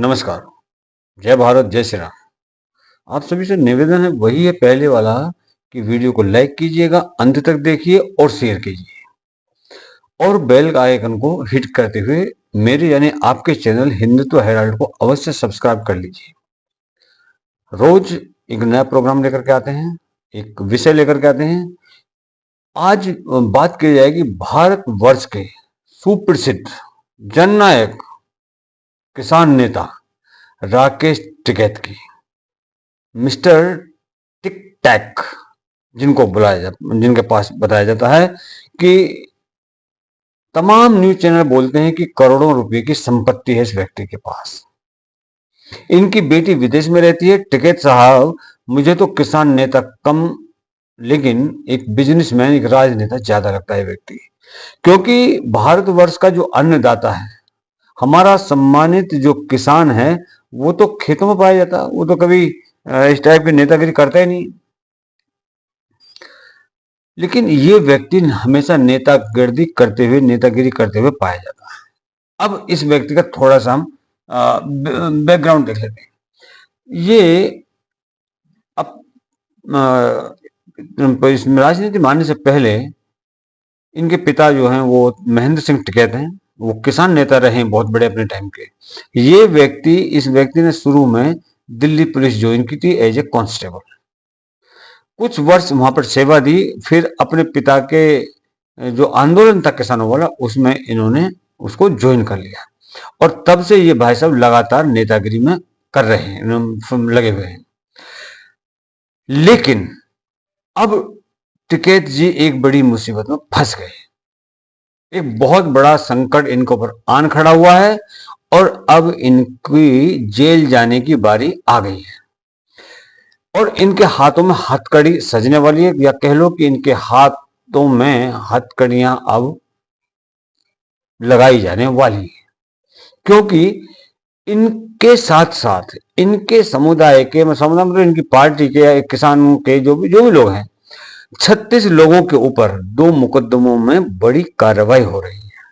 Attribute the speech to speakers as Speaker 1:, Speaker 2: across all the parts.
Speaker 1: नमस्कार। जय भारत, जय श्री राम। आप सभी से निवेदन है, वही है पहले वाला, कि वीडियो को लाइक कीजिएगा, अंत तक देखिए और शेयर कीजिए और बेल आइकन को हिट करते हुए मेरे यानी आपके चैनल हिंदुत्व हेराल्ड को अवश्य सब्सक्राइब कर लीजिए। रोज एक नया प्रोग्राम लेकर के आते हैं, एक विषय लेकर के आते हैं। आज बात की जाएगी भारत वर्ष के सुप्रसिद्ध जननायक किसान नेता राकेश टिकैत की, मिस्टर टिक टैक जिनके पास बताया जाता है कि तमाम न्यूज चैनल बोलते हैं कि करोड़ों रुपए की संपत्ति है इस व्यक्ति के पास। इनकी बेटी विदेश में रहती है। टिकैत साहब, मुझे तो किसान नेता कम, लेकिन एक बिजनेसमैन, एक राजनेता ज्यादा लगता है व्यक्ति, क्योंकि भारतवर्ष का जो अन्नदाता है, हमारा सम्मानित जो किसान है, वो तो खेतों में पाया जाता है। वो तो कभी इस टाइप की नेतागिरी करता ही नहीं। लेकिन ये व्यक्ति हमेशा नेतागिरी करते हुए पाया जाता है। अब इस व्यक्ति का थोड़ा सा हम बैकग्राउंड देख लेते हैं। ये अब इसमें राजनीति मानने से पहले इनके पिता जो हैं वो महेंद्र सिंह टिकैत हैं। वो किसान नेता रहे हैं बहुत बड़े अपने टाइम के। इस व्यक्ति ने शुरू में दिल्ली पुलिस ज्वाइन की थी एज ए कांस्टेबल। कुछ वर्ष वहां पर सेवा दी, फिर अपने पिता के जो आंदोलन था किसानों वाला, उसमें इन्होंने उसको ज्वाइन कर लिया और तब से ये भाई साहब लगातार नेतागिरी में कर रहे हैं, लगे हुए हैं। लेकिन अब टिकैत जी एक बड़ी मुसीबत में फंस गए। एक बहुत बड़ा संकट इनके ऊपर आन खड़ा हुआ है और अब इनकी जेल जाने की बारी आ गई है और इनके हाथों में हथकड़ी सजने वाली है, या कह लो कि इनके हाथों में हथकड़ियां अब लगाई जाने वाली है। क्योंकि इनके साथ साथ इनके समुदाय मतलब इनकी पार्टी के या किसानों के जो भी लोग हैं, 36 लोगों के ऊपर 2 मुकदमों में बड़ी कार्रवाई हो रही है।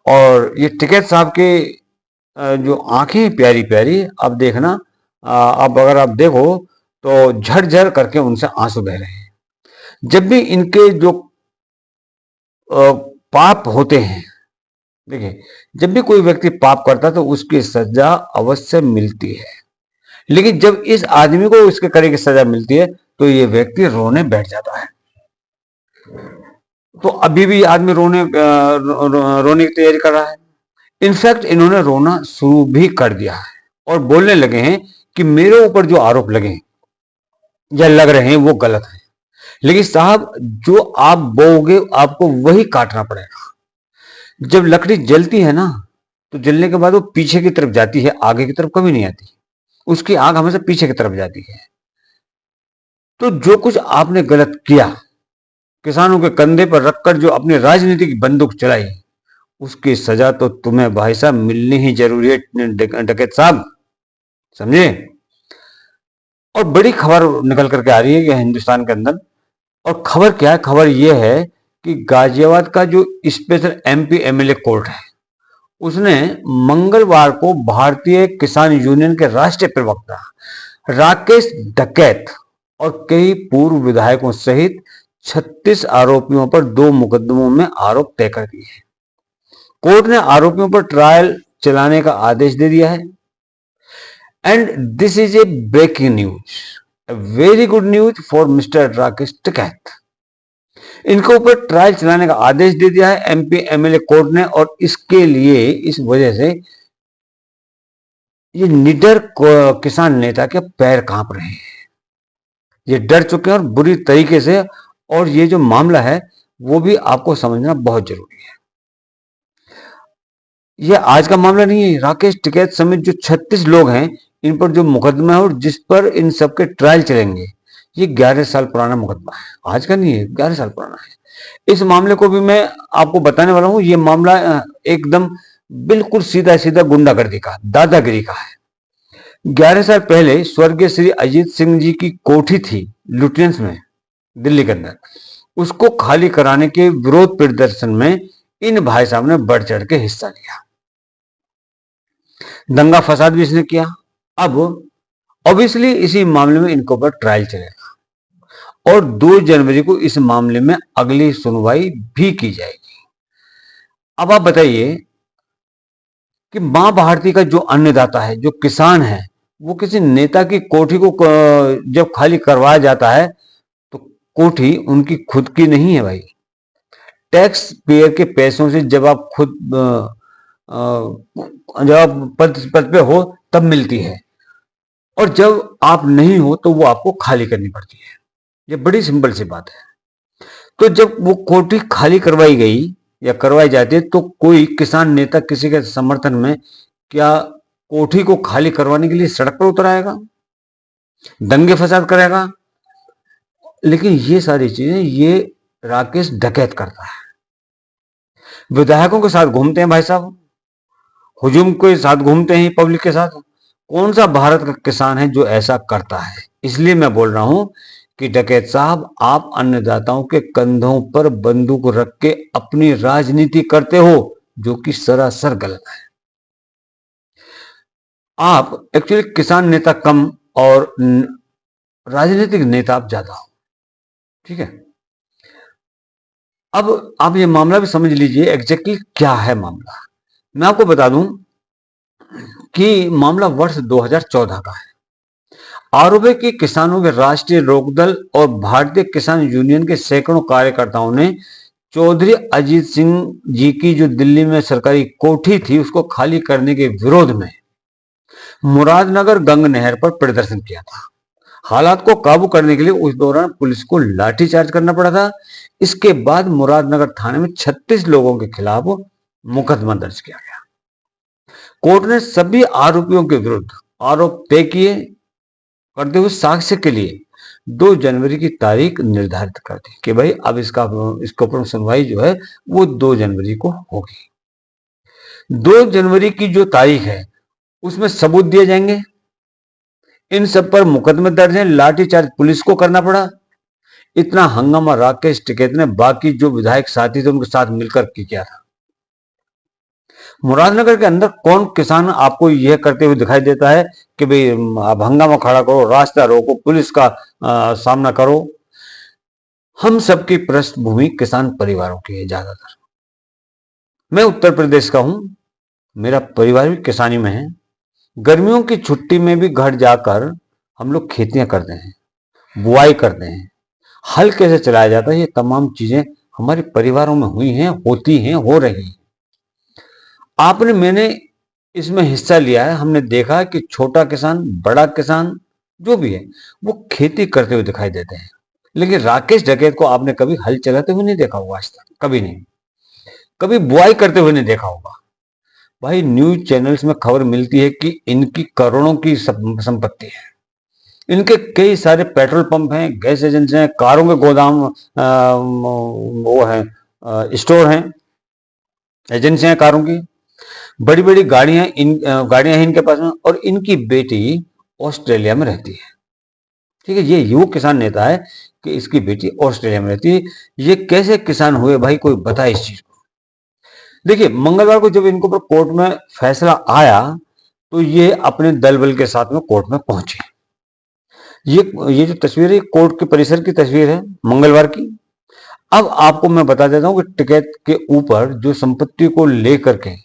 Speaker 1: और ये टिकैत साहब के जो आंखें प्यारी प्यारी, अब देखना, अब अगर आप देखो तो झरझर करके उनसे आंसू बह रहे हैं। जब भी इनके जो पाप होते हैं, देखिए, जब भी कोई व्यक्ति पाप करता है तो उसकी सजा अवश्य मिलती है। लेकिन जब इस आदमी को उसके करे की सजा मिलती है तो ये व्यक्ति रोने बैठ जाता है। तो अभी भी आदमी रोने की तैयारी कर रहा है। इनफैक्ट इन्होंने रोना शुरू भी कर दिया है और बोलने लगे हैं कि मेरे ऊपर जो आरोप लगे या लग रहे हैं वो गलत है, लेकिन साहब जो आप बोओगे आपको वही काटना पड़ेगा। जब लकड़ी जलती है ना, तो जलने के बाद वो पीछे की तरफ जाती है, आगे की तरफ कभी नहीं आती। उसकी आग हमेशा पीछे की तरफ जाती है। तो जो कुछ आपने गलत किया, किसानों के कंधे पर रखकर जो अपनी राजनीति की बंदूक चलाई, उसकी सजा तो तुम्हें भाई साहब मिलनी ही जरूरी है, डकैत साहब, समझे। और बड़ी खबर निकल करके आ रही है कि हिंदुस्तान के अंदर, और खबर क्या है? खबर यह है कि गाजियाबाद का जो स्पेशल एमपी एमएलए कोर्ट है, उसने मंगलवार को भारतीय किसान यूनियन के राष्ट्रीय प्रवक्ता राकेश टिकैत और कई पूर्व विधायकों सहित 36 आरोपियों पर 2 मुकदमों में आरोप तय कर दिए हैं। कोर्ट ने आरोपियों पर ट्रायल चलाने का आदेश दे दिया है। And this is a breaking news, a very good news for Mr. Rakesh Tikait. इनके ऊपर ट्रायल चलाने का आदेश दे दिया है एमपी एमएलए कोर्ट ने, और इसके लिए, इस वजह से ये निडर किसान नेता के पैर कांप रहे हैं। ये डर चुके हैं और बुरी तरीके से। और ये जो मामला है वो भी आपको समझना बहुत जरूरी है। ये आज का मामला नहीं है। राकेश टिकैत समेत जो 36 लोग हैं, इन पर जो मुकदमा है और जिस पर इन सबके ट्रायल चलेंगे, ये 11 साल पुराना मुकदमा है। आज का नहीं है, 11 साल पुराना है। इस मामले को भी मैं आपको बताने वाला हूं। ये मामला एकदम बिल्कुल सीधा सीधा गुंडागर्दी का, दादागिरी का है। 11 साल पहले स्वर्गीय श्री अजीत सिंह जी की कोठी थी लुटियंस में, दिल्ली के अंदर। उसको खाली कराने के विरोध प्रदर्शन में इन भाई साहब ने बढ़ चढ़ के हिस्सा लिया। दंगा फसाद भी इसने किया। अब ऑब्वियसली इसी मामले में इनके ऊपर ट्रायल चलेगा और 2 जनवरी को इस मामले में अगली सुनवाई भी की जाएगी। अब आप बताइए कि मां भारती का जो अन्नदाता है, जो किसान है, वो किसी नेता की कोठी को जब खाली करवाया जाता है तो कोठी उनकी खुद की नहीं है भाई। टैक्स पेयर के पैसों से जब आप खुद जब आप पद पे हो तब मिलती है, और जब आप नहीं हो तो वो आपको खाली करनी पड़ती है। ये बड़ी सिंपल सी बात है। तो जब वो कोठी खाली करवाई गई या करवाई जाती है तो कोई किसान नेता किसी के समर्थन में क्या कोठी को खाली करवाने के लिए सड़क पर उतर आएगा, दंगे फसाद करेगा? लेकिन ये सारी चीजें ये राकेश डकैत करता है। विधायकों के साथ घूमते हैं भाई साहब, हुजूम के साथ घूमते हैं पब्लिक के साथ। कौन सा भारत का किसान है जो ऐसा करता है? इसलिए मैं बोल रहा हूं कि डकैत साहब, आप अन्नदाताओं के कंधों पर बंदूक रख के अपनी राजनीति करते हो, जो कि सरासर गलत है। आप एक्चुअली किसान नेता कम और राजनीतिक नेता आप ज्यादा हो, ठीक है? अब आप ये मामला भी समझ लीजिए एग्जैक्टली क्या है मामला। मैं आपको बता दूं कि मामला वर्ष 2014 का है। आरोप है कि किसानों के राष्ट्रीय लोकदल और भारतीय किसान यूनियन के सैकड़ों कार्यकर्ताओं ने चौधरी अजीत सिंह जी की जो दिल्ली में सरकारी कोठी थी उसको खाली करने के विरोध में मुरादनगर गंग नहर पर प्रदर्शन किया था। हालात को काबू करने के लिए उस दौरान पुलिस को लाठीचार्ज करना पड़ा था। इसके बाद मुरादनगर थाने में 36 लोगों के खिलाफ मुकदमा दर्ज किया गया। कोर्ट ने सभी आरोपियों के विरुद्ध आरोप तय किए करते हुए साक्ष्य के लिए 2 जनवरी की तारीख निर्धारित कर दी कि भाई अब इसके ऊपर सुनवाई जो है वो 2 जनवरी को होगी। 2 जनवरी की जो तारीख है उसमें सबूत दिए जाएंगे। इन सब पर मुकदमे दर्ज है, लाठीचार्ज पुलिस को करना पड़ा। इतना हंगामा राकेश टिकैत ने बाकी जो विधायक साथी थे उनके साथ मिलकर किया था। मुरादनगर के अंदर कौन किसान आपको यह करते हुए दिखाई देता है कि भाई आप हंगामा खड़ा करो, रास्ता रोको, पुलिस का सामना करो? हम सबकी पृष्ठभूमि किसान परिवारों की है ज्यादातर। मैं उत्तर प्रदेश का हूं, मेरा परिवार भी किसानी में है। गर्मियों की छुट्टी में भी घर जाकर हम लोग खेतियां करते हैं, बुआई करते हैं, हल कैसे चलाया जाता है, ये तमाम चीजें हमारे परिवारों में हुई हैं, होती हैं, हो रही हैं। मैंने इसमें हिस्सा लिया है। हमने देखा कि छोटा किसान, बड़ा किसान जो भी है वो खेती करते हुए दिखाई देते हैं, लेकिन राकेश डकैत को आपने कभी हल चलाते हुए नहीं देखा होगा, आज तक कभी नहीं। कभी बुआई करते हुए नहीं देखा होगा। भाई न्यूज चैनल्स में खबर मिलती है कि इनकी करोड़ों की संपत्ति है, इनके कई सारे पेट्रोल पंप हैं, गैस एजेंसी हैं, कारों के गोदाम वो है, स्टोर हैं, एजेंसियां हैं कारों की, बड़ी बड़ी गाड़ियां हैं इनके पास में, और इनकी बेटी ऑस्ट्रेलिया में रहती है। ठीक है, ये युवा किसान नेता है कि इसकी बेटी ऑस्ट्रेलिया में रहती है। ये कैसे किसान हुए भाई, कोई बताए इस चीज को? देखिए, मंगलवार को जब इनके ऊपर कोर्ट में फैसला आया तो ये अपने दल बल के साथ में कोर्ट में पहुंचे। ये जो तस्वीर है कोर्ट के परिसर की तस्वीर है मंगलवार की। अब आपको मैं बता देता हूं कि टिकैत के ऊपर जो संपत्ति को लेकर के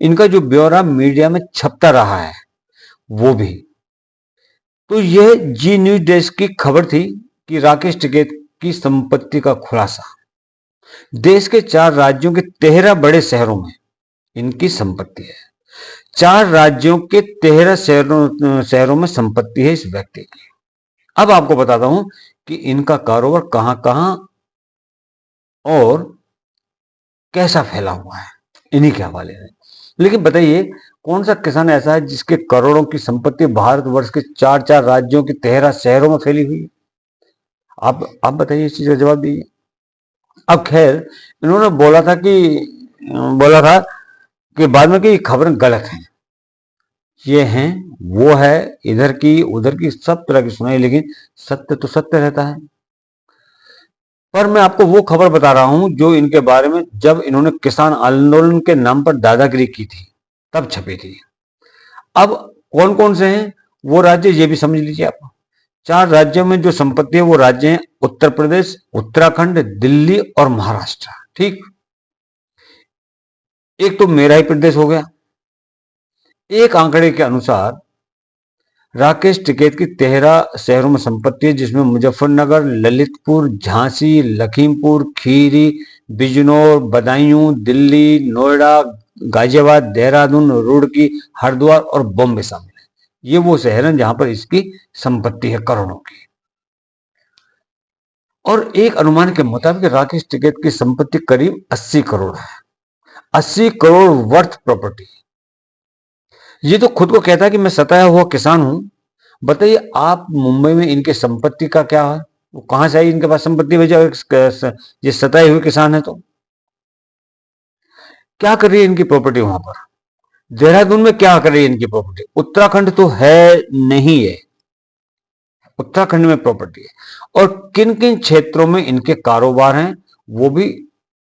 Speaker 1: इनका जो ब्यौरा मीडिया में छपता रहा है वो भी, तो यह जी न्यूज डेस्क की खबर थी कि राकेश टिकैत की संपत्ति का खुलासा। देश के 4 राज्यों के 13 बड़े शहरों में इनकी संपत्ति है। 4 राज्यों के 13 शहरों में संपत्ति है इस व्यक्ति की। अब आपको बताता हूं कि इनका कारोबार कहां कहां और कैसा फैला हुआ है, इन्हीं के हवाले में। लेकिन बताइए, कौन सा किसान ऐसा है जिसके करोड़ों की संपत्ति भारतवर्ष के 4 राज्यों के 13 शहरों में फैली हुई है? आप बताइए, इस चीज का जवाब दीजिए। अब खैर, इन्होंने बोला था कि बाद में कि खबरें गलत हैं, ये हैं, वो है, इधर की उधर की सब तरह की सुनाई, लेकिन सत्य तो सत्य रहता है। पर मैं आपको वो खबर बता रहा हूं जो इनके बारे में जब इन्होंने किसान आंदोलन के नाम पर दादागिरी की थी तब छपी थी। अब कौन कौन से हैं वो राज्य, ये भी समझ लीजिए आप। 4 राज्यों में जो संपत्ति है वो राज्य हैं उत्तर प्रदेश, उत्तराखंड, दिल्ली और महाराष्ट्र। ठीक, एक तो मेरा ही प्रदेश हो गया। एक आंकड़े के अनुसार राकेश टिकैत की 13 शहरों में संपत्ति है, जिसमें मुजफ्फरनगर, ललितपुर, झांसी, लखीमपुर खीरी, बिजनौर, बदायूं, दिल्ली, नोएडा, गाजियाबाद, देहरादून, रुड़की, हरिद्वार और बॉम्बे शामिल है। ये वो शहर हैं जहां पर इसकी संपत्ति है करोड़ों की। और एक अनुमान के मुताबिक राकेश टिकैत की संपत्ति करीब 80 करोड़ है। 80 करोड़ वर्थ प्रॉपर्टी। ये तो खुद को कहता है कि मैं सताया हुआ किसान हूं। बताइए आप मुंबई में इनके संपत्ति का क्या है, वो कहां से आई इनके पास संपत्ति भेजा? ये सताए हुए किसान है तो क्या कर रही है इनकी प्रॉपर्टी वहां पर? देहरादून में क्या कर रही है इनकी प्रॉपर्टी? उत्तराखंड तो है नहीं है, उत्तराखंड में प्रॉपर्टी है। और किन किन क्षेत्रों में इनके कारोबार हैं वो भी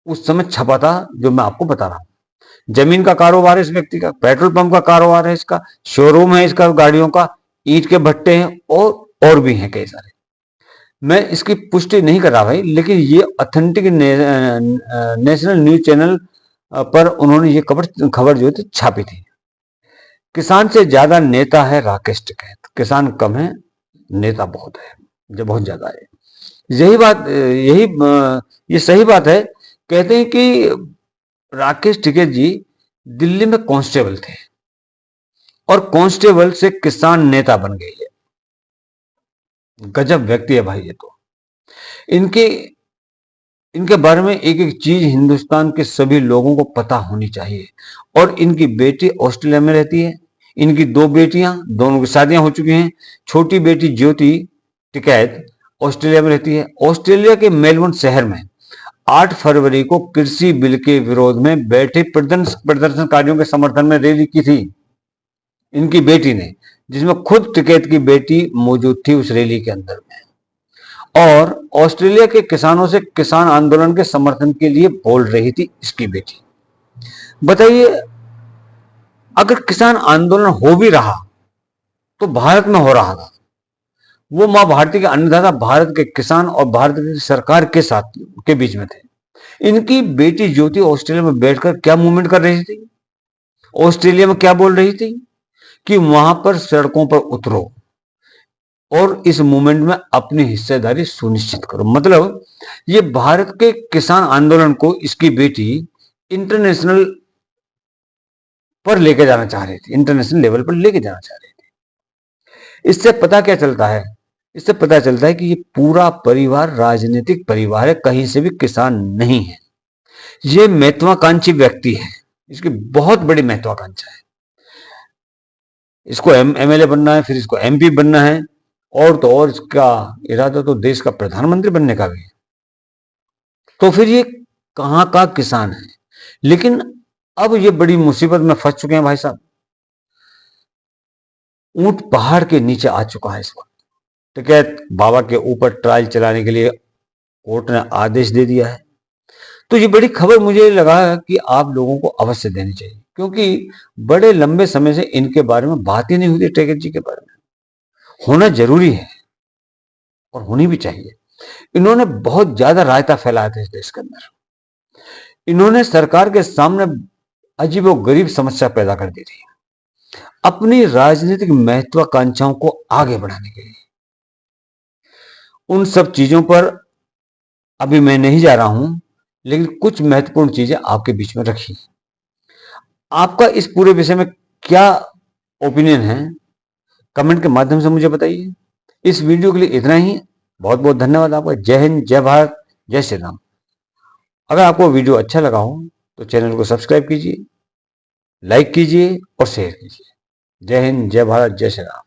Speaker 1: उस समय छपा था, जो मैं आपको बता रहा हूं। जमीन का कारोबार है इस व्यक्ति का, पेट्रोल पंप का कारोबार है इसका, शोरूम है इसका गाड़ियों का, ईंट के भट्टे हैं और भी हैं कई सारे। मैं इसकी पुष्टि नहीं कर रहा भाई, लेकिन ये ऑथेंटिक नेशनल न्यूज चैनल पर उन्होंने ये खबर जो थी छापी थी। किसान से ज्यादा नेता है राकेश टिकैत। किसान कम है, नेता बहुत है, जो बहुत ज्यादा है। यही बात, ये सही बात है। कहते हैं कि राकेश टिकैत जी दिल्ली में कांस्टेबल थे और कांस्टेबल से किसान नेता बन गए। गजब व्यक्ति है भाई ये तो। इनके इनके बारे में एक एक चीज हिंदुस्तान के सभी लोगों को पता होनी चाहिए। और इनकी बेटी ऑस्ट्रेलिया में रहती है। इनकी 2 बेटियां, दोनों की शादियां हो चुकी हैं। छोटी बेटी ज्योति टिकैत ऑस्ट्रेलिया में रहती है। ऑस्ट्रेलिया के मेलबर्न शहर में 8 फरवरी को कृषि बिल के विरोध में बैठे प्रदर्शनकारियों के समर्थन में रैली की थी इनकी बेटी ने, जिसमें खुद टिकैत की बेटी मौजूद थी उस रैली के अंदर में। और ऑस्ट्रेलिया के किसानों से किसान आंदोलन के समर्थन के लिए बोल रही थी इसकी बेटी। बताइए, अगर किसान आंदोलन हो भी रहा तो भारत में हो रहा था। वो मां भारती के अन्नदाता भारत के किसान और भारत की सरकार के साथ के बीच में थे। इनकी बेटी ज्योति ऑस्ट्रेलिया में बैठकर क्या मूवमेंट कर रही थी? ऑस्ट्रेलिया में क्या बोल रही थी कि वहां पर सड़कों पर उतरो और इस मूवमेंट में अपनी हिस्सेदारी सुनिश्चित करो। मतलब ये भारत के किसान आंदोलन को इसकी बेटी इंटरनेशनल पर लेके जाना चाह रही थी, इंटरनेशनल लेवल पर लेके जाना चाह रही थी। इससे पता क्या चलता है? इससे पता चलता है कि ये पूरा परिवार राजनीतिक परिवार है, कहीं से भी किसान नहीं है। ये महत्वाकांक्षी व्यक्ति है, इसकी बहुत बड़ी महत्वाकांक्षा है। इसको एमएलए बनना है, फिर इसको एमपी बनना है, और तो और इसका इरादा तो देश का प्रधानमंत्री बनने का भी है। तो फिर ये कहां का किसान है? लेकिन अब ये बड़ी मुसीबत में फंस चुके हैं भाई साहब। ऊंट पहाड़ के नीचे आ चुका है इस वक्त। टिकैत बाबा के ऊपर ट्रायल चलाने के लिए कोर्ट ने आदेश दे दिया है। तो ये बड़ी खबर मुझे लगा कि आप लोगों को अवश्य देनी चाहिए, क्योंकि बड़े लंबे समय से इनके बारे में बात ही नहीं हुई टिकैत जी के बारे में। होना जरूरी है और होनी भी चाहिए। इन्होंने बहुत ज्यादा रायता फैलाया था इस देश के अंदर। इन्होंने सरकार के सामने अजीबोगरीब समस्या पैदा कर दी थी अपनी राजनीतिक महत्वाकांक्षाओं को आगे बढ़ाने के लिए। उन सब चीजों पर अभी मैं नहीं जा रहा हूं, लेकिन कुछ महत्वपूर्ण चीजें आपके बीच में रखी। आपका इस पूरे विषय में क्या ओपिनियन है, कमेंट के माध्यम से मुझे बताइए। इस वीडियो के लिए इतना ही। बहुत बहुत धन्यवाद आपका। जय हिंद, जय भारत, जय श्री राम। अगर आपको वीडियो अच्छा लगा हो तो चैनल को सब्सक्राइब कीजिए, लाइक कीजिए और शेयर कीजिए। जय हिंद, जय भारत, जय श्री राम।